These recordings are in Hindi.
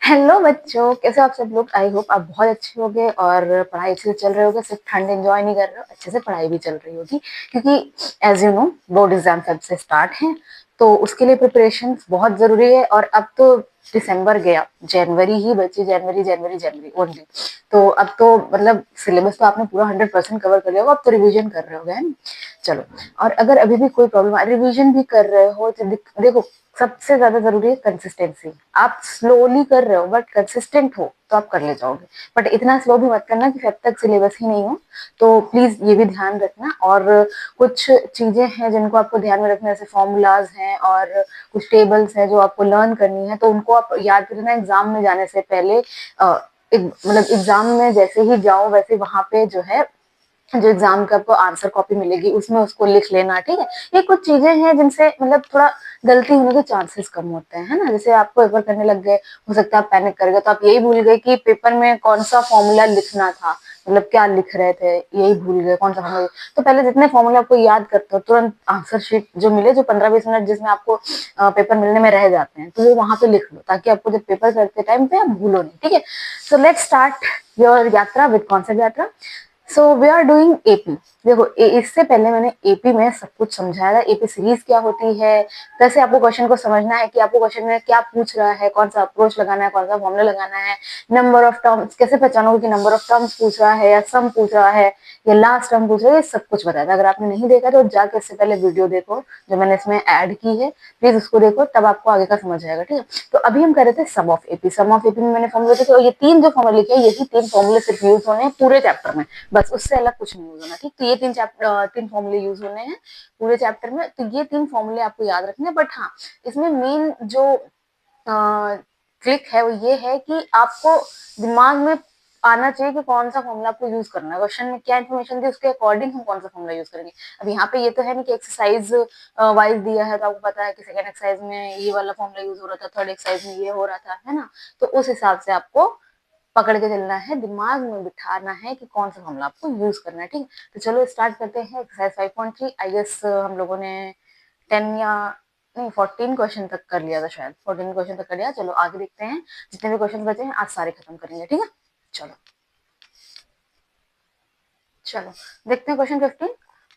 हेलो बच्चों, कैसे हो आप सब लोग। आई होप आप बहुत अच्छे होगे और पढ़ाई अच्छे से चल रहे होगे। सिर्फ ठंड एंजॉय नहीं कर रहे हो, अच्छे से पढ़ाई भी चल रही होगी, क्योंकि as you know board exam कब से स्टार्ट हैं, तो उसके लिए प्रिपरेशन बहुत जरूरी है। और अब तो दिसंबर गया, जनवरी ही बची, जनवरी जनवरी जनवरी ओनली। तो अब तो मतलब सिलेबस तो आपने पूरा 100% कवर कर लिया होगा, अब तो रिविजन कर रहे होगे, है ना। चलो, और अगर अभी भी कोई प्रॉब्लम है, रिविजन भी कर रहे हो तो देखो, सबसे ज्यादा जरूरी है कंसिस्टेंसी। आप स्लोली कर रहे हो बट कंसिस्टेंट हो तो आप कर ले जाओगे। बट इतना स्लो भी मत करना कि जब तक सिलेबस ही नहीं हो। तो प्लीज ये भी ध्यान रखना। और कुछ चीजें हैं जिनको आपको ध्यान में रखना, जैसे फॉर्मूलाज हैं और कुछ टेबल्स हैं जो आपको लर्न करनी है, तो उनको आप याद करना एग्जाम में जाने से पहले। मतलब एग्जाम में जैसे ही जाओ वैसे वहां पे जो है, जो एग्जाम का आपको आंसर कॉपी मिलेगी उसमें उसको लिख लेना, ठीक है। ये कुछ चीजें हैं जिनसे मतलब थोड़ा गलती होने के चांसेस कम होते हैं, है ना। जैसे आपको एक बार करने लग गए, हो सकता है आप पैनिक कर गए, तो आप यही भूल गए कि पेपर में कौन सा फॉर्मूला लिखना था, मतलब क्या लिख रहे थे यही भूल गए, कौन सा फॉर्मूला। तो पहले जितने फॉर्मूले आपको याद करते हो, तुरंत आंसर शीट जो मिले, जो 15-20 मिनट जिसमें आपको पेपर मिलने में रह जाते हैं, तो वो वहां पे लिख लो, ताकि आपको जब पेपर करते टाइम पे आप भूलो नहीं, ठीक है। So let's start your yatra with concept yatra. So we are doing AP. देखो, इससे पहले मैंने एपी में सब कुछ समझाया था, एपी सीरीज क्या होती है, कैसे आपको क्वेश्चन को समझना है कि आपको क्वेश्चन में क्या पूछ रहा है, कौन सा अप्रोच लगाना है, कौन सा फॉर्मूला लगाना है, नंबर ऑफ टर्म्स कैसे पहचानोगे कि नंबर ऑफ टर्म्स पूछ रहा है या सम पूछ रहा है या लास्ट टर्म पूछ रहा है, ये सब कुछ बताया था। अगर आपने नहीं देखा तो जाके इससे पहले वीडियो देखो जो मैंने इसमें ऐड की है, प्लीज उसको देखो, तब आपको आगे का समझ आएगा, ठीक है। तो अभी हम कर रहे थे sum of AP. Sum of AP में मैंने फॉर्मूला देखे, और ये तीन जो फॉर्मूला लिखे हैं, यही तीन फॉर्मूले सिर्फ यूज होने हैं पूरे चैप्टर में, बस उससे अलग कुछ नहीं यूज होना, ठीक। तो ये तीन फॉर्मूले यूज होने हैं पूरे चैप्टर में, तो ये तीन फॉर्मूले आपको याद रखने हैं। बट हाँ, इसमें मेन जो ट्रिक है वो ये है कि आपको दिमाग में आना चाहिए कि कौन सा फॉर्मूला आपको यूज करना है, क्वेश्चन में क्या इन्फॉर्मेशन दी उसके अकॉर्डिंग हम कौन सा फॉर्मूला यूज करेंगे। अब यहाँ पे ये तो है नहीं कि एक्सरसाइज वाइज दिया है तो आपको पता है कि सेकंड एक्सरसाइज में ये वाला फॉर्मूला यूज हो रहा था, थर्ड एक्सरसाइज में ये हो रहा था, है ना। तो उस हिसाब से आपको पकड़ के चलना है, दिमाग में बिठाना है कि कौन सा फॉर्मूला आपको यूज करना है, ठीक। तो चलो स्टार्ट करते हैं एक्सरसाइज 5.3। आई गेस हम लोगों ने 10 या नहीं 14 क्वेश्चन तक कर लिया था, शायद 14 क्वेश्चन तक कर लिया। चलो आगे देखते हैं, जितने भी क्वेश्चन बचे हैं आज सारे खत्म करेंगे, ठीक है। चलो चलो देखते हैं question 15।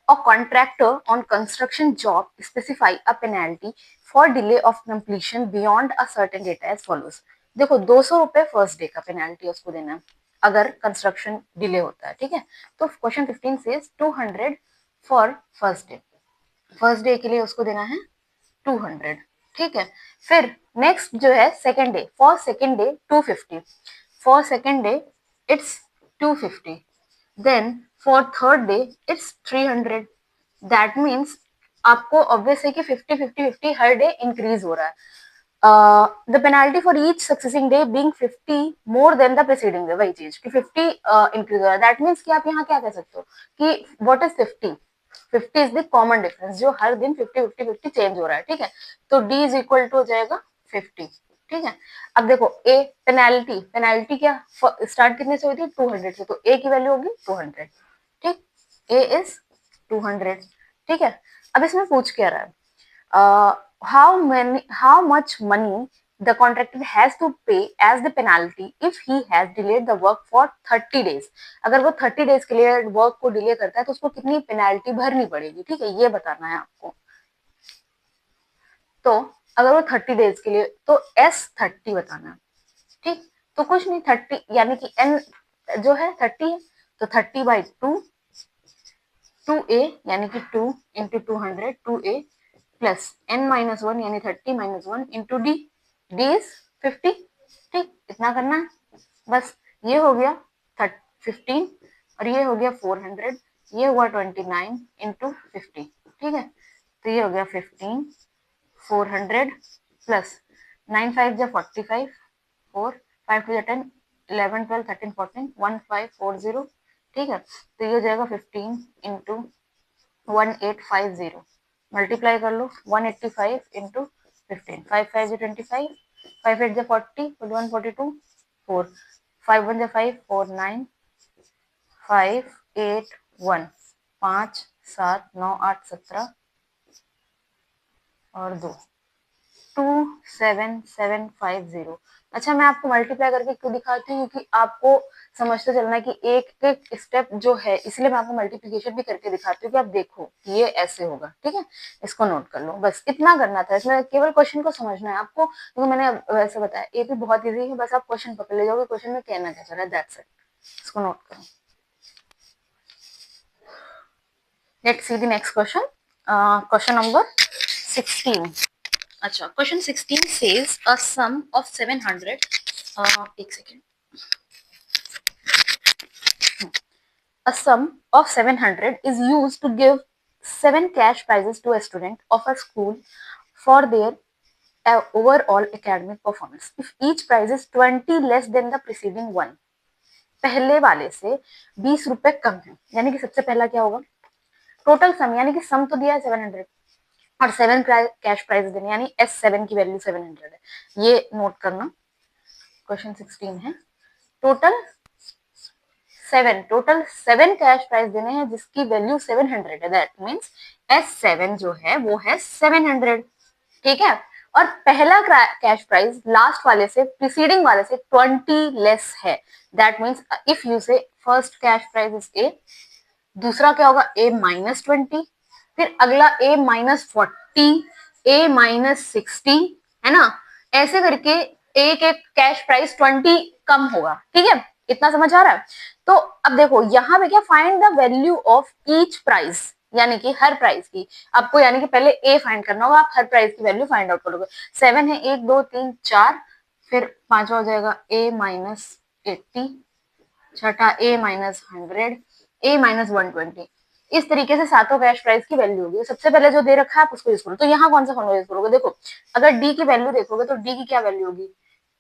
A contractor on construction job specify a penalty for delay of completion beyond a certain date as follows। देखो, 200 रुपए फर्स्ट डे का पेनाल्टी उसको देना है अगर कंस्ट्रक्शन डिले होता है, ठीक है। तो क्वेश्चन 15 से 200 for first day, first day के लिए उसको देना है 200, ठीक है। फिर नेक्स्ट जो है second day, for second day 250, for second day it's 250, then for third day it's 300। That means आपको ऑब्वियस है कि 50 50 50 हर डे इंक्रीज हो रहा है। The penalty for each succeeding day being 50 more than the preceding day, वही चीज कि 50 इंक्रीज हो रहा है। दैट मीन्स कि आप यहाँ क्या कह सकते हो कि what is 50, 50 is the common difference जो हर दिन 50 50 50 चेंज हो रहा है, ठीक है। तो d इज इक्वल टू हो जाएगा 50, ठीक है। अब देखो ए पेनाल्टी, पेनाल्टी क्या स्टार्ट कितने से हुई थी, 200 से, तो ए की वैल्यू होगी 200, ठीक। ए इज 200, ठीक है। अब इसमें पूछ क्या रहा है, how much money the contractor has to pay as the penalty if he has delayed the work for 30 days। अगर वो 30 डेज के लिए वर्क को डिले करता है तो उसको कितनी पेनाल्टी भरनी पड़ेगी, ठीक है, ये बताना है आपको। तो अगर वो 30 डेज के लिए, तो S30 बताना है, ठीक। तो कुछ नहीं, 30 यानी कि n जो है 30 है, तो 30/2, 2a यानी कि 2 इंटू 200, 2a प्लस n-1 यानी 30-1 इंटू डी, डी इज 50, ठीक। इतना करना है बस। ये हो गया 15 और ये हो गया 400, ये हुआ 29 इंटू 50, ठीक है। तो ये हो गया 15, 400 प्लस 9 5 जा 45, 4 5 2 10, 11 12 13 14 1540, ठीक है। तो ये हो जाएगा 15 इंटू 1850, मल्टीप्लाई कर लो 185 इंटू 15, 5 5 जो 25, 5 8 जो 40, 41 42, 4 5 1 जो 5, 4 9 5 8 1 5 7 9 8 17 और 2, 27750। अच्छा, मैं आपको मल्टीप्लाई करके क्यों दिखाती हूँ, क्योंकि आपको समझते चलना है कि एक एक स्टेप जो है, इसलिए मैं आपको मल्टीप्लिकेशन भी करके दिखाती हूँ कि आप देखो कि ये ऐसे होगा। ठीक है, इसको नोट कर लो, बस इतना करना था। इसमें केवल क्वेश्चन को समझना है आपको, क्योंकि मैंने वैसे बताया ये भी बहुत इजी है, बस आप क्वेश्चन पकड़ ले जाओगे, क्वेश्चन में कहना क्या चल रहा है, दैट्स इट। इसको नोट करो। Let's see the next question, question number 16। अच्छा, question 16 says a sum of 700, एक second, a sum of 700 is used to give 7 cash prizes to a student of a school for their overall academic performance if each prize is 20 less than the preceding one। पहले वाले से 20 रुपए कम है, यानी कि सबसे पहला क्या होगा, टोटल सम, यानी कि सम तो दिया है 700 और 7 कैश प्राइज देने, यानी S7 की वैल्यू 700 है। ये नोट करना। क्वेश्चन 16 है, टोटल 7 कैश प्राइज देने हैं जिसकी वैल्यू 700 है। दैट मीन्स S7 जो है वो है 700। ठीक है, और पहला कैश प्राइज लास्ट वाले से, प्रीसीडिंग वाले से 20 लेस है। That means if you say first cash prize is A, दूसरा क्या होगा A-20, फिर अगला A-40, A-60, है ना, ऐसे करके एक एक कैश प्राइस 20 कम होगा। ठीक है, इतना समझ आ रहा है। तो अब देखो यहाँ पे क्या, find the value of each price, यानी कि हर प्राइस की आपको, यानी कि पहले ए फाइंड करना होगा, आप हर प्राइस की वैल्यू फाइंड आउट करोगे। 7 है, 1 2 3 4, फिर पांचवा हो जाएगा A-80, छठा A-100, A-120। इस तरीके से सातों कैश प्राइस की वैल्यू होगी। सबसे पहले जो दे रखा है आप उसको यूज करो। तो यहाँ कौन सा फॉर्मूला यूज करोगे, देखो अगर डी की वैल्यू देखोगे तो डी की क्या वैल्यू होगी,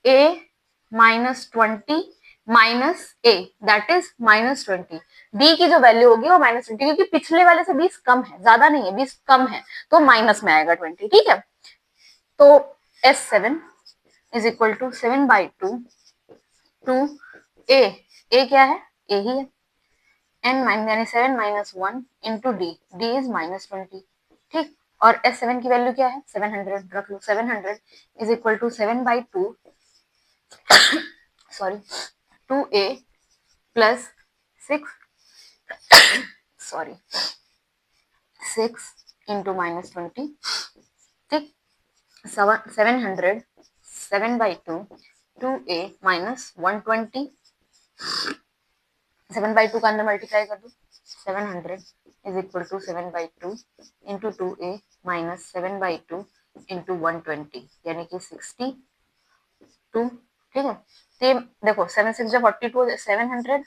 A-20 minus A, that is -20। D की जो वैल्यू होगी वो -20, क्योंकि पिछले वाले से 20 कम है, ज्यादा नहीं है, 20 कम है, तो माइनस में आएगा 20। ठीक है, तो S7 is equal to 7/2 two a क्या है, ए ही है, n यानी 7 - 1 इंटू डी, डी इज -20। ठीक, और S7 की वैल्यू क्या है, 700 रख लो। 700 is equal to 7/2 sorry 2a plus 6 into -20। ठीक, 700 7/2 2a माइनस 120, 7/2 का अंदर मल्टीप्लाई कर दो। 700 is equal to 7/2 into 2a minus 7/2 into 120, यानी कि 62। ठीक है, तो देखो 7 6 42 700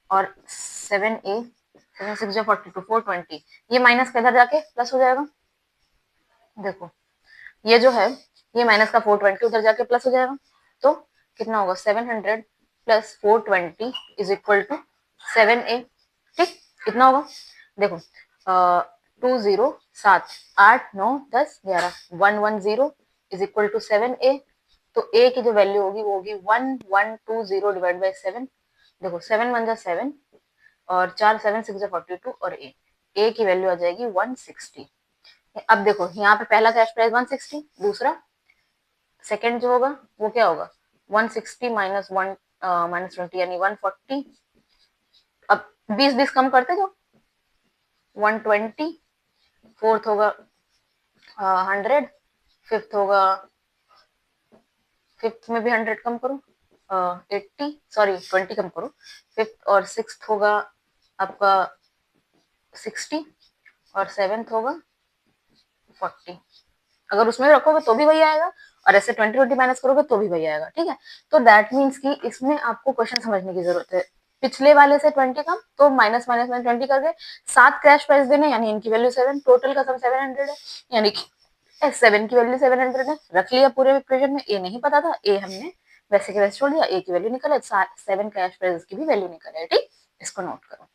और 7a 7 6 42 420, ये माइनस का इधर जाके प्लस हो जाएगा। देखो ये जो है ये माइनस का 420 उधर जाके प्लस हो जाएगा, तो कितना होगा 700 plus 420 is equal to 7a। ठीक, कितना होगा, देखो 2 0 7 8 9 10 11 110 इज इक्वल टू 7a। तो a की जो वैल्यू होगी वो होगी 1120 डिवाइड बाई 7। देखो 7 1 जा 7 और 4 7 6 जा 42 और a की वैल्यू आ जाएगी 160। अब देखो यहाँ पे पहला कैश प्राइस 160, दूसरा सेकंड जो होगा वो क्या होगा 160 माइनस 20 यानी 140। अब 20 20 कम करते जाओ, 120, फोर्थ होगा 100, फिफ्थ होगा, फिफ्थ में भी 100 कम करो, 80 सॉरी 20 कम करो, फिफ्थ और सिक्स्थ होगा आपका 60 और सेवेंथ होगा 40। अगर उसमें रखोगे तो भी वही आएगा, और ऐसे 20 20 माइनस करोगे तो भी वही आएगा। ठीक है, तो दैट मीन्स कि इसमें आपको क्वेश्चन समझने की जरूरत है। पिछले वाले से 20 कम, तो माइनस माइनस माइनस 20 कर गए, 7 कैश प्राइस देने, यानी इनकी वैल्यू 7, टोटल का सम 700 है, यानी कि S7 की वैल्यू 700 है। रख लिया पूरे इक्वेशन में, ए नहीं पता था, ए हमने वैसे के वैसे छोड़ दिया, ए की वैल्यू निकल है, 7 कैश प्राइस की भी वैल्यू निकल है। ठीक, इसको नोट करो।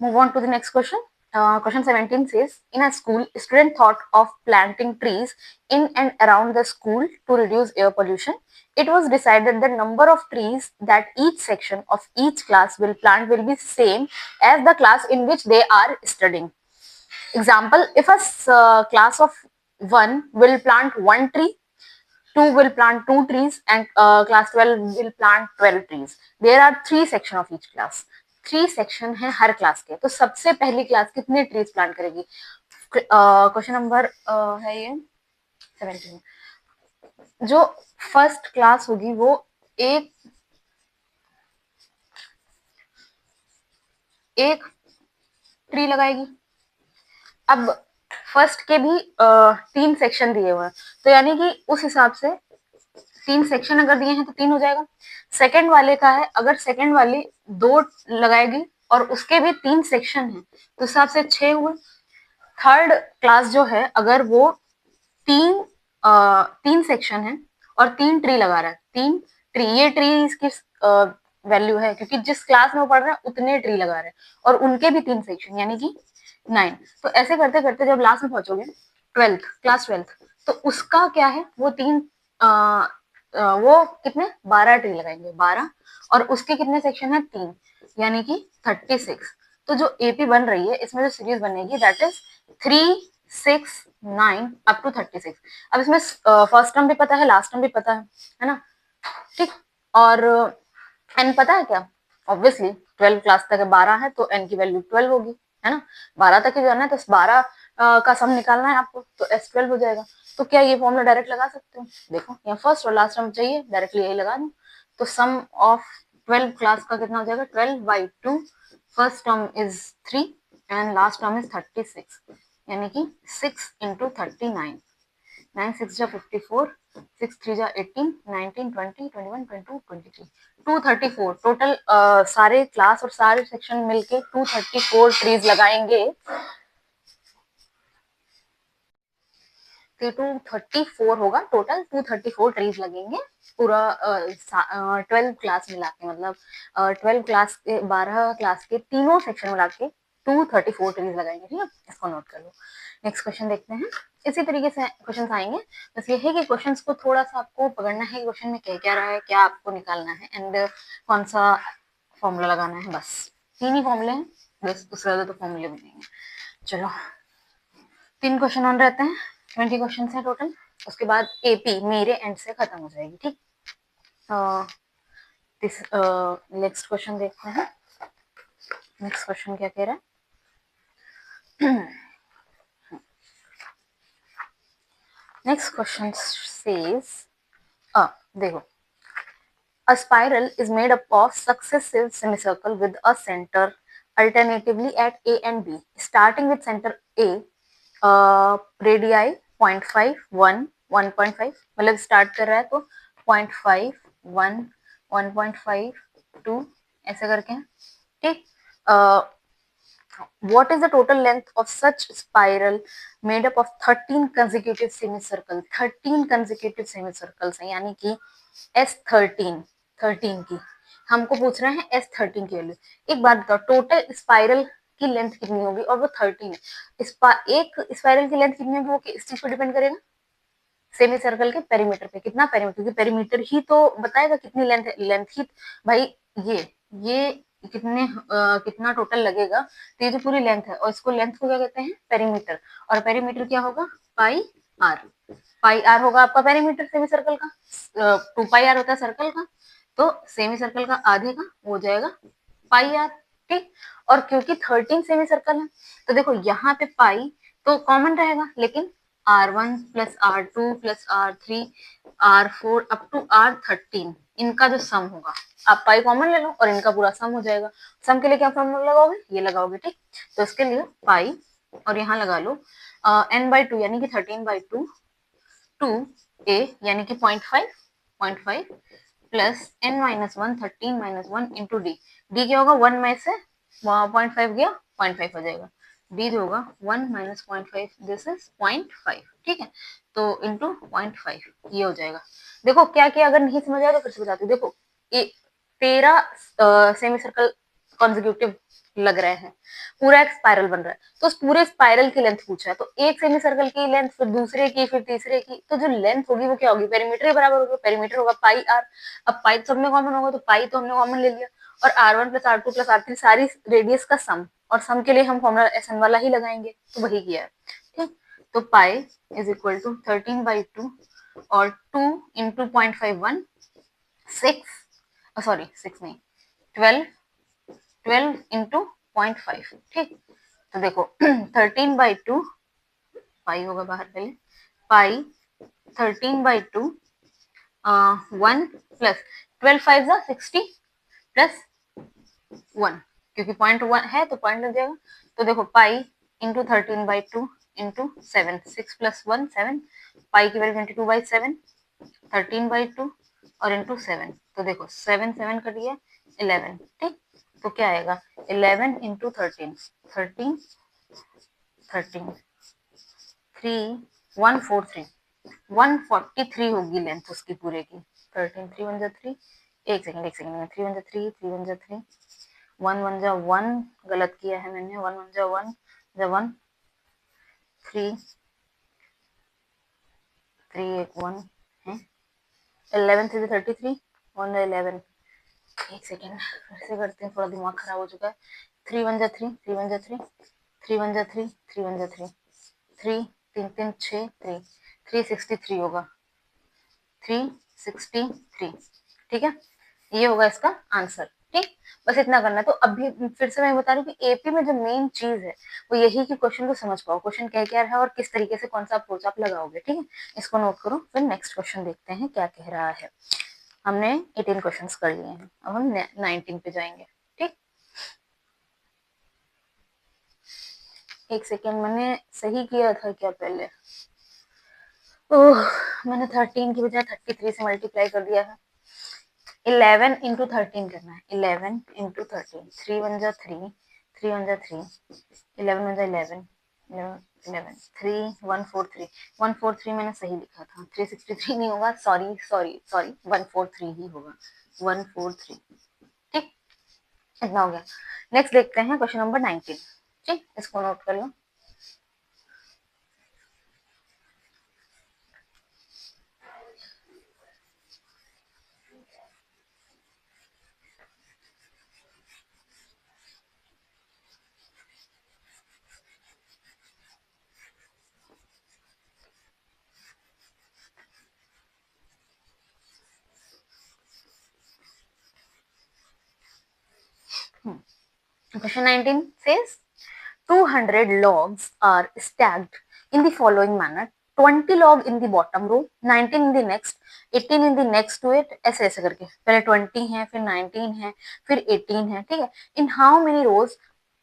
Move on to the next question. Question 17 says, in a school, student thought of planting trees in and around the school to reduce air pollution. It was decided the number of trees that each section of each class will plant will be same as the class in which they are studying. Example, if a class of 1 will plant 1 tree, 2 will plant 2 trees, and class 12 will plant 12 trees. There are 3 section of each class. 3 section है हर क्लास के, तो सबसे पहली क्लास कितने ट्रीज प्लांट करेगी? क्वेश्चन नंबर है ये 17। जो फर्स्ट क्लास होगी वो एक एक ट्री लगाएगी। अब फर्स्ट के भी 3 सेक्शन दिए हुए हैं, तो यानी कि उस हिसाब से 3 सेक्शन अगर दिए हैं तो 3 हो जाएगा। सेकंड वाले का है, अगर सेकंड वाली 2 लगाएगी और उसके भी 3 सेक्शन है तो हिसाब से 6 हुए। थर्ड क्लास जो है, अगर वो 3 सेक्शन है और 3 ट्री लगा रहा है, 3 ट्री, ये ट्री इसकी वैल्यू है क्योंकि जिस क्लास में वो पढ़ रहे हैं उतने ट्री लगा रहे हैं, और उनके भी 3 सेक्शन यानी कि 9। तो ऐसे करते करते जब लास्ट में पहुंचोगे 12th क्लास 12th, तो उसका क्या है, वो 3 वो कितने 12 ट्री लगाएंगे, 12, और उसके कितने सेक्शन है 3, यानी कि 36। तो जो एपी बन रही है इसमें जो सीरीज बनेगी दैट इज 3, 6, 9 अप टू 36। अब इसमें फर्स्ट टर्म भी पता है, लास्ट टर्म भी पता है ना, ठीक। और एन पता है क्या, ऑब्वियसली 12 क्लास तक 12 है तो एन की वैल्यू 12 होगी, है ना। 12 तक ही जाना है तो 12 का सम निकालना है आपको, तो एस 12 हो जाएगा। तो क्या ये फॉर्मूला डायरेक्ट लगा सकते हो? देखो यहाँ फर्स्ट और लास्ट टर्म चाहिए, डायरेक्टली यही लगा दो। तो सम ऑफ 12 क्लास का कितना हो जाएगा, 12/2, first term is 3 and last term is 36, यानी कि 6 into 39, 9 6 जा 54, 6 3 जा 18, 19 20 21 22 23, 234 टोटल। सारे क्लास और सारे सेक्शन मिलके 234 ट्रीज लगाएंगे। तो 234 होगा टोटल, 234 ट्रीज लगेंगे पूरा 12 क्लास मिला के, मतलब 12 क्लास के 12 क्लास के तीनों सेक्शन मिला के 234 ट्रीज लगाएंगे, ठीक है, इसको नोट कर लो। नेक्स्ट क्वेश्चन देखते हैं। इसी तरीके से क्वेश्चन आएंगे, बस ये है कि क्वेश्चंस को थोड़ा सा आपको पकड़ना है, क्वेश्चन में कह क्या रहा है, क्या आपको निकालना है, एंड कौन सा फॉर्मूला लगाना है, बस 3 ही फॉर्मूले हैं, बस उससे ज्यादा तो फॉर्मूले बनेंगे। चलो 3 क्वेश्चन ऑन रहते हैं, 20 क्वेश्चन है टोटल, उसके बाद एपी मेरे एंड से खत्म हो जाएगी, ठीक। नेक्स्ट क्वेश्चन देखते हैं। नेक्स्ट क्वेश्चन क्या कह रहा है? नेक्स्ट क्वेश्चन सेज, देखो, a spiral is made up of successive semicircle with a center alternatively at A and B, starting with center A, radii 0.5 1 1.5, मतलब स्टार्ट कर रहा है तो 0.5 1 1.5 2 ऐसे करके हैं, ठीक। what is the total length of such spiral made up of 13 consecutive semicircle? 13 consecutive semicircles हैं, यानी कि S13 13 की हमको पूछ रहे हैं, S13 की वैल्यू। एक बात बताओ, टोटल स्पाइरल की लेंथ कितनी होगी, और वो 13 है। एक स्पाइरल की लेंथ कितनी होगी वो इस चीज पर डिपेंड करेगा, सेमी सर्कल के पेरीमीटर पे, कितना पेरीमीटर, क्योंकि पेरीमीटर ही तो बताएगा कितनी लेंथ है, लेंथ ही भाई, ये कितने कितना टोटल लगेगा, तो ये जो पूरी लेंथ है, और इसको लेंथ को क्या कहते हैं, पेरीमीटर, और पेरीमीटर क्या होगा, पाई आर, पाई आर होगा आपका पेरीमीटर सेमी सर्कल का, 2 पाई आर होता है सर्कल का, तो सेमी सर्कल का आधे का हो जाएगा पाई आर, ठीक। और क्योंकि 13 सेमी सर्कल है तो देखो यहाँ पे पाई तो कॉमन रहेगा, लेकिन R1 plus R2 plus R3 R4 up to R13 इनका जो सम होगा, आप पाई कॉमन ले लो और इनका पूरा सम हो जाएगा। सम के लिए क्या फॉर्मूला लगाओगे, ये लगाओगे, ठीक। तो इसके लिए पाई और यहाँ लगा लो n/2 यानी कि 13/2 टू a यानी कि 0.5 plus n-1 13-1 into D, D क्या होगा, 1 में से 0.5 गया 0.5 हो जाएगा, डी जो होगा 1 माइनस 0.5, दिस इज 0.5, ठीक है, तो इंटू 0.5 ये हो जाएगा। देखो क्या क्या, अगर नहीं समझ आया तो फिर से बताती हूँ। देखो ये 13 सेमी सर्कल कॉन्जिक्यूटिव लग रहे हैं, पूरा एक स्पाइरल बन रहा है, तो उस पूरे स्पाइरल की लेंथ पूछा है, तो एक सेमी सर्कल की लेंथ, फिर दूसरे की, फिर तीसरे की, तो जो लेंथ होगी वो क्या होगी, पेरीमीटर के बराबर होगी, पेरीमीटर होगा पाई आर। अब पाई तो सबने कॉमन होगा, तो पाई तो हमने कॉमन ले लिया, और R1 plus R2 plus R3 सारी रेडियस का सम, और सम के लिए हम फॉर्मूला SN वाला ही लगाएंगे, तो वही किया है। ठीक, तो पाई इज इक्वल टू 13/2 और 2 इंटू 0.51 6, सॉरी 6 नहीं 12 इंटू 0.5। ठीक, तो देखो 13/2 पाई होगा बाहर पहले, पाई 13/2 1 प्लस 12 5 60 प्लस 1, क्योंकि 0.1 है तो पॉइंट लग जाएगा। तो देखो पाई इंटू 13/2 इंटू 7, 6 प्लस 1 7, पाई की वैल्यू 22/7, 13/2 और इंटू 7, तो देखो 7 7 कट गया 11। ठीक, तो क्या आएगा 11 इंटू 13 13 13 3 143 143 होगी लेंथ उसकी पूरे की। 13 3 1 3, एक सेकंड 3 1 3 3 1 3 1 1 1, गलत किया है मैंने, 1 1 1 1 3 3 एक 1 है, 11 3 33 1 11, एक सेकेंड फिर से करते हैं, थोड़ा दिमाग खराब हो चुका है। 3 1 3 3 1 3 3 1 3 3 1 3 3 3 3 6 3 363 होगा, 363। ठीक है, ये होगा इसका आंसर। ठीक, बस इतना करना है। तो अभी फिर से मैं बता रही हूँ कि एपी में जो मेन चीज है वो यही कि क्वेश्चन को समझ पाओ, क्वेश्चन क्या क्या है और किस तरीके से कौन सा अप्रोच आप लगाओगे। ठीक है, इसको नोट करो, फिर नेक्स्ट क्वेश्चन देखते हैं क्या कह रहा है। हमने 18 क्वेश्चंस कर लिए हैं, अब हम 19 पे जाएंगे। ठीक, एक सेकेंड, मैंने सही किया था क्या पहले? ओह, मैंने 13 की बजाय 33 से मल्टीप्लाई कर दिया है। 11 इंटू 13 करना है, 11 इंटू 13, 3 1 3 3 1 3, 11 1 11 11 3 143 143 मैंने सही लिखा था, 363 नहीं होगा, सॉरी सॉरी सॉरी, 143 ही होगा, 143। ठीक, इतना हो गया। नेक्स्ट देखते हैं क्वेश्चन नंबर 19। ठीक, इसको नोट कर लो। Question 19 says 200 logs are stacked in the following manner: 20 log in the bottom row, 19 in the next, 18 in the next to it, ऐसे ऐसे करके, पहले 20 है, फिर 19 है, फिर 18 है। ठीक है, in how many rows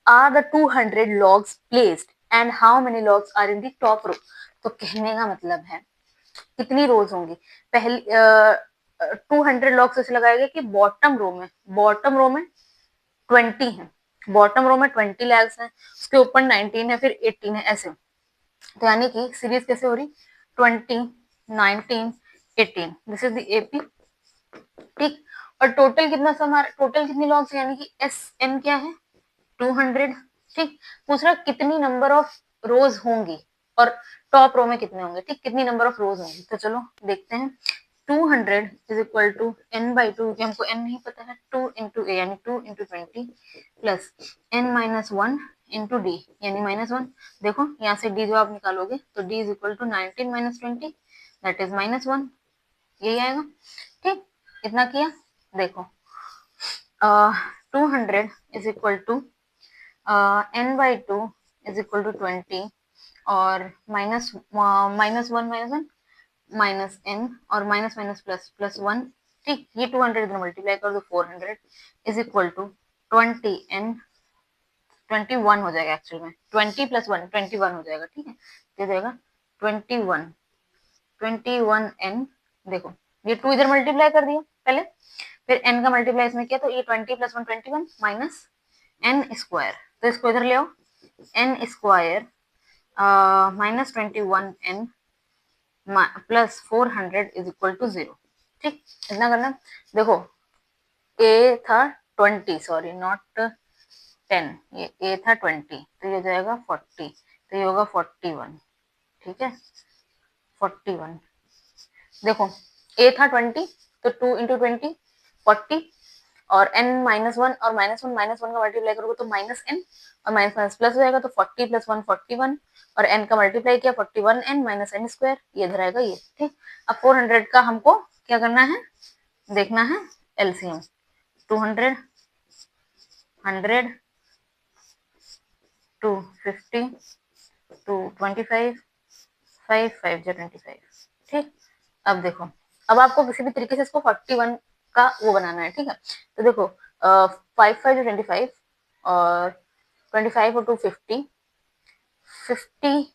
are the 200 logs placed and how many logs are in the top row? तो कहने का मतलब है कितनी रोज होंगी। पहली 200 लॉग्स ऐसे लगाए गए कि बॉटम रो में 20 है, बॉटम रो में 20 लैग्स है, उसके ऊपर 19 है, फिर 18 है, ऐसे। तो यानी कि सीरीज कैसे हो रही, 20 19 18, दिस इज द एपी। ठीक, और टोटल कितना सम, टोटल कितनी लॉग्स, यानी कि एस एन क्या है 200। ठीक, दूसरा कितनी नंबर ऑफ रोज होंगी और टॉप रो में कितने होंगे। ठीक, कितनी नंबर ऑफ रोज होंगी, तो चलो देखते हैं। 200 इज इक्वल टू n/2, क्योंकि हमको n नहीं पता है, 2 इंटू ए यानी 2 into 20 plus n-1 into D यानी -1। देखो यहाँ से d जो आप निकालोगे तो d is equal to 19 minus 20, that is -1, यही आएगा। ठीक, इतना किया। देखो 200 is equal to n/2 is equal to 20 और -1 माइनस n और माइनस माइनस प्लस प्लस 1। ठीक, ये 200 इधर मल्टीप्लाई कर दो, 400 इज इक्वल टू 20n, 21 हो जाएगा एक्चुअल में, 20 प्लस 1 21 हो जाएगा। ठीक है, तो जाएगा 21n। देखो ये 2 इधर मल्टीप्लाई कर दिया पहले, फिर n का मल्टीप्लाई इसमें किया, तो ये 20 प्लस 1 21 माइनस n स्क्वायर, तो इसको इधर ले आओ, n square -21n plus 400 is equal to 0। ठीक, इतना करना। देखो ए था 20, सॉरी नॉट 10, ये ए था 20, तो ये हो जाएगा 40, तो ये होगा 41। ठीक है, 41। देखो ए था 20, तो 2 इंटू 20 40, और n-1 और -1 का मल्टीप्लाई करोगे तो -n और माइनस माइनस प्लस हो जाएगा, तो 40 + 1 41 और n का मल्टीप्लाई किया 41n - n², ये इधर आएगा ये। ठीक, अब 400 का हमको क्या करना है, देखना है एलसीएम। 200, 100, 250, 225, 5 5 जा 25। ठीक, अब देखो, अब आपको किसी भी तरीके से इसको 41 का वो बनाना है। ठीक है, तो देखो 5 5 जो 25 और 25 और 2 50, 50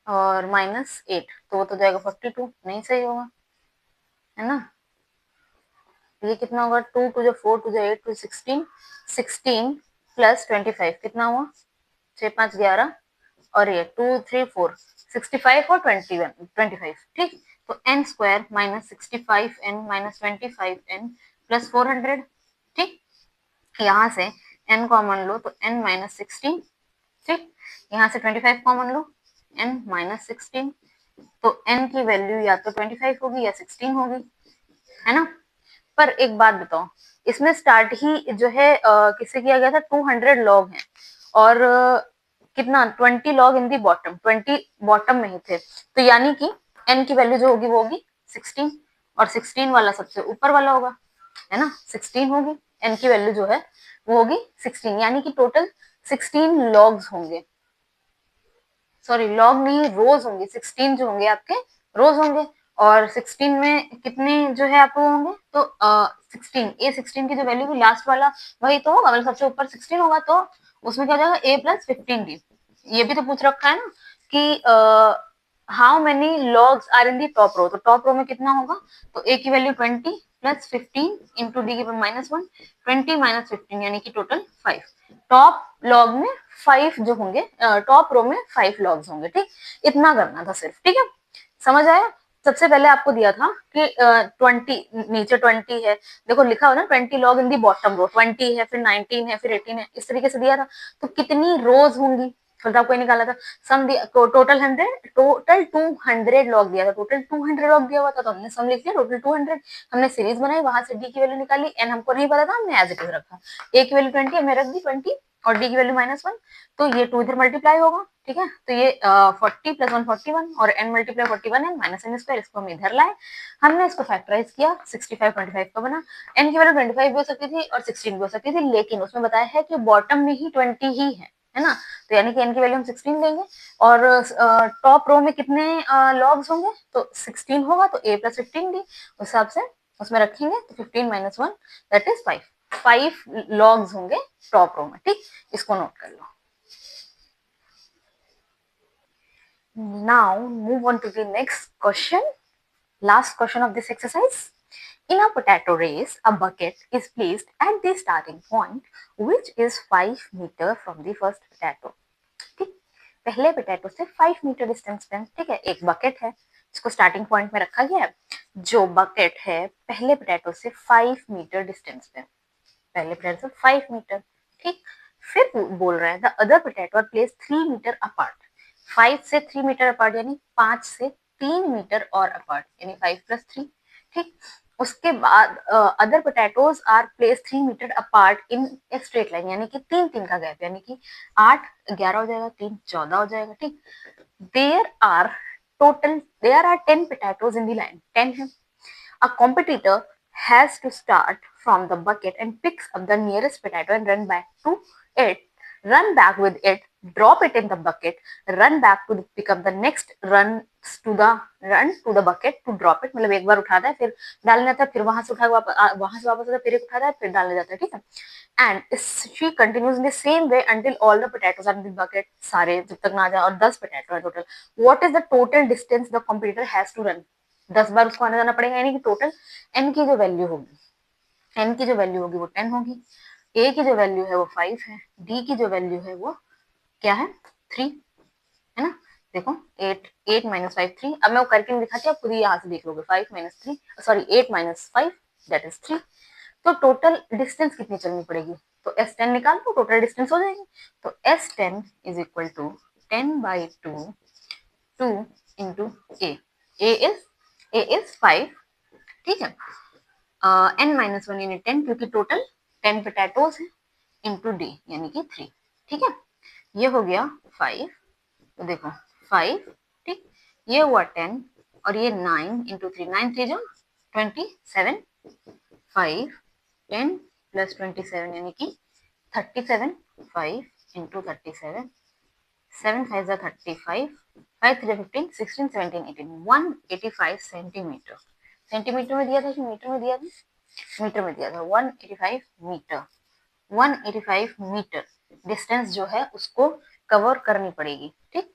और -8, तो वो तो जाएगा 42, नहीं सही होगा, है ना। ये कितना होगा, 2 2 जो 4 2 जो 8 2 16, 16 प्लस 25 कितना हुआ, 6 5 11 और ये 2 3 4 65 और 21 25। ठीक, तो n² - 65n - 25n + 400। ठीक, यहाँ से n कॉमन लो तो n - 16। ठीक, यहाँ से 25 कॉमन लो, n - 16, तो n की वैल्यू या तो 25 होगी या 16 होगी, है ना। पर एक बात बताओ, इसमें स्टार्ट ही जो है किससे किया गया था, 200 लॉग है और कितना 20 log in the bottom, 20 bottom में ही थे, तो यानी कि n की वैल्यू जो होगी वो होगी 16 और 16 वाला सबसे ऊपर वाला होगा, है ना, 16 होगी, n की वैल्यू जो है वो होगी 16, यानी कि टोटल 16 लॉग्स होंगे, सॉरी लॉग नहीं रोज होंगे, 16 जो होंगे आपके रोज होंगे, और 16 में कितने जो है आपको होंगे, तो 16 ए 16 की जो वैल्यू भी लास्ट वाला वही तो होगा, मतलब सबसे ऊपर 16 होगा, तो उसमें क्या हो जाएगा ए प्लस 15 डी। ये भी तो पूछ रखा है ना कि how many logs are in the top row, तो टॉप रो में कितना होगा, तो ए की वैल्यू 20 + 15 इंटू डी की -1, 20 - 15 यानी कि टोटल 5। टॉप लॉग में 5 जो होंगे, टॉप रो में 5 लॉग्स होंगे। ठीक, इतना करना था सिर्फ। ठीक है, समझ आया। सबसे पहले आपको दिया था कि 20 नीचे 20 है, देखो लिखा हो ना 20 log in the bottom row, 20 है फिर 19 है फिर 18 है, इस तरीके से दिया था, तो कितनी रोज होंगी फिर आपको निकाला था। सम टोटल 100, टोटल 200 लॉग दिया था, टोटल 200 लॉग दिया हुआ था, तो हमने सम लिख दिया टोटल 200। हमने सीरीज बनाई, वहां से डी की वैल्यू निकाली, एन हमको नहीं पता था, हमने एज इट इज रखा, ए की वैल्यू 20 हमने रख दी 20 और डी की वैल्यू -1, तो ये 2 इधर मल्टीप्लाई होगा। ठीक है, तो ये 40 + 1 41 और n × 41n - n², इसको हम इधर लाए, हमने इसको फैक्टराइज किया, 65 25 का बना। n की वैल्यू 25 भी हो सकती थी और 16 भी हो सकती थी, लेकिन उसमें बताया है कि बॉटम में ही 20 ही है ना, तो यानी कि n की वैल्यू हम 16 लेंगे, और टॉप रो में कितने लॉग्स होंगे, तो 16 होगा, तो a + 15 डी उस हिसाब से उसमें रखेंगे, तो 15 - 1 दैट इज 5, 5 लॉग्स होंगे टॉप रो में। ठीक, इसको नोट कर लो। Now move on to the next question. Last question of this exercise. In a potato race, a bucket is placed at the starting point, which is 5 meter from the first potato. ठीक, पहले पोटैटो से 5 मीटर डिस्टेंस पे। ठीक है, एक बकेट है जिसको स्टार्टिंग पॉइंट में रखा गया है, जो बकेट है पहले पोटैटो से 5 मीटर डिस्टेंस पे, पहले पोटैटो से 5 मीटर। ठीक, फिर बोल रहा है the other potato are place 3 meter apart, 5 से 3 मीटर अपार्ट, यानी 5 से 3 मीटर और अपार्ट, यानी 5 + 3। ठीक, उसके बाद other potatoes are place 3 meter apart in a straight line, यानी कि 3 3 का गैप, यानी कि 8 11 हो जाएगा, 3 14 हो जाएगा। ठीक, there are total there are 10 potatoes in the line, 10 है। A competitor has to start from the bucket and picks up the nearest potato and run back with it, drop it in the bucket, run back to pick up the next run to the bucket to drop it, मतलब एक बार उठाता है फिर डालने जाता है, फिर वहां से वहां से वापस आता है, फिर एक उठाता है फिर डालने जाता है। ठीक है, and she continues in the same way until all the potatoes are in the bucket, सारे जब तक ना आ जाए, और 10 पोटैटो है total. What is the total distance the competitor has to run? 10 बार उसको आना जाना पड़ेगा, यानी कि टोटल n की जो वैल्यू होगी, n की जो वैल्यू होगी वो 10 होगी, a की जो वैल्यू है वो 5 है, d की जो वैल्यू है वो क्या है 3, है ना। देखो 8 8 - 5 3, अब मैं वो करके नहीं दिखाती, आप खुद ही यहाँ से देख लोगे, 5 - 3 सॉरी 8 - 5 दैट इज 3। तो टोटल डिस्टेंस कितनी चलनी पड़ेगी, तो S10 निकाल दो, टोटल डिस्टेंस हो जाएगी, तो S10 = 10/2 2 × a, a is 5। ठीक है, n माइनस वन यानी 10, क्योंकि टोटल 10 पोटैटोज है, इंटू डी यानी कि 3। ठीक है, ये हो गया 5। तो देखो 5, ठीक, ये हुआ 10 और ये 9 इंटू 3, 9 3 जो 27, 5 10 प्लस 27 यानी कि 37, 5 इंटू 37, 7 5 जा 35, 5 3 15, 16 17 18, 185 सेंटीमीटर। सेंटीमीटर में दिया था कि मीटर में दिया था? मीटर में दिया था। 185 मीटर, 185 मीटर डिस्टेंस जो है उसको कवर करनी पड़ेगी। ठीक,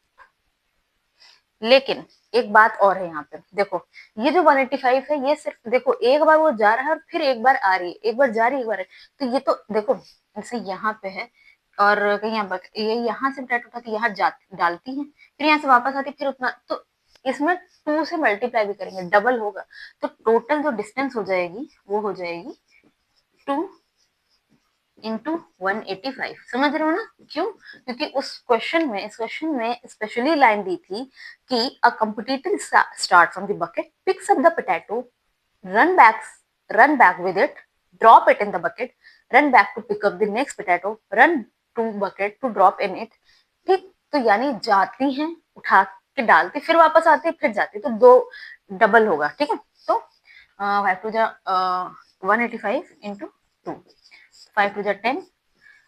लेकिन एक बात और है यहाँ पे, देखो ये जो 185 है ये सिर्फ देखो एक बार वो जा रहा है और फिर एक बार आ रही है, एक बार जा रही है एक बार तो ये तो देखो जैसे यहाँ पे है और कहीं ये यहाँ से डायरेक्ट उठाती यहाँ डालती है, फिर यहाँ से वापस आती फिर उतना, तो इसमें 2 से मल्टीप्लाई भी करेंगे डबल होगा, तो टोटल जो डिस्टेंस हो जाएगी वो हो जाएगी 2 इंटू 185। समझ रहे हो ना? क्यों? क्योंकि उस क्वेश्चन में, इस क्वेश्चन में स्पेशली लाइन दी थी कि a competitor start from the bucket, picks up the potato, run back run back with it, drop it in the bucket, run back to pick up the next potato, run to bucket to drop in it. ठीक, तो यानी जाती हैं उठा के डालती फिर वापस आती फिर जाती, तो दो डबल होगा। ठीक है, तो 5 टू जा 185 इंटू 2, 5 टू जा 10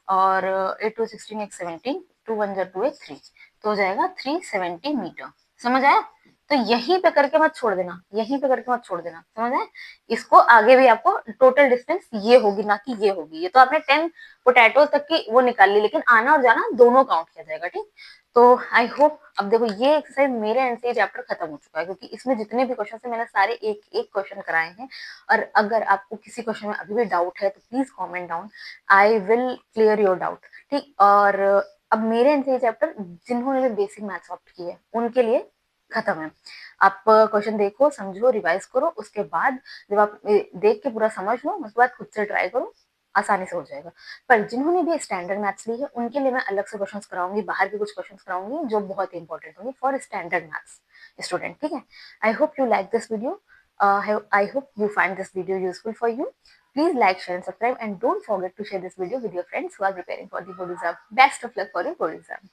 और 8 टू 16 एक 17, 2 1 जा 2 एक 3, तो हो जाएगा 370 मीटर। समझ आया? तो यहीं पे करके मत छोड़ देना, यहीं पे करके मत छोड़ देना। समझ आया? इसको आगे भी आपको टोटल डिस्टेंस ये होगी ना कि ये होगी, ये तो आपने 10 पोटैटो तक की वो निकाल ली, लेकिन आना और जाना दोनों काउंट किया जाएगा। ठीक, तो आई होप अब देखो ये एक्सरसाइज मेरे एंड से चैप्टर खत्म हो चुका है, क्योंकि इसमें जितने भी क्वेश्चन है मैंने सारे एक एक क्वेश्चन कराए हैं, और अगर आपको किसी क्वेश्चन में अभी भी डाउट है तो please comment down, I will clear your doubt. ठीक, और अब मेरे एंड से ये चैप्टर जिन्होंने भी बेसिक मैथ्स ऑप्ट किए उनके लिए खत्म है। आप क्वेश्चन देखो, समझो, रिवाइज करो, उसके बाद जब आप देख के पूरा समझ लो उसके बाद खुद से ट्राई करो, आसानी से हो जाएगा। पर जिन्होंने भी स्टैंडर्ड मैथ्स ली है उनके लिए मैं अलग से क्वेश्चंस कराऊंगी, बाहर भी कुछ क्वेश्चंस कराऊंगी जो बहुत ही इंपॉर्टेंट होंगे फॉर स्टैंडर्ड मैथ्स स्टूडेंट। ठीक है, I hope you like this video, I hope you find this video useful for you. Please like, share and subscribe, and don't forget to share this video with your friends who are preparing for the board exam. Best of luck for your board exam.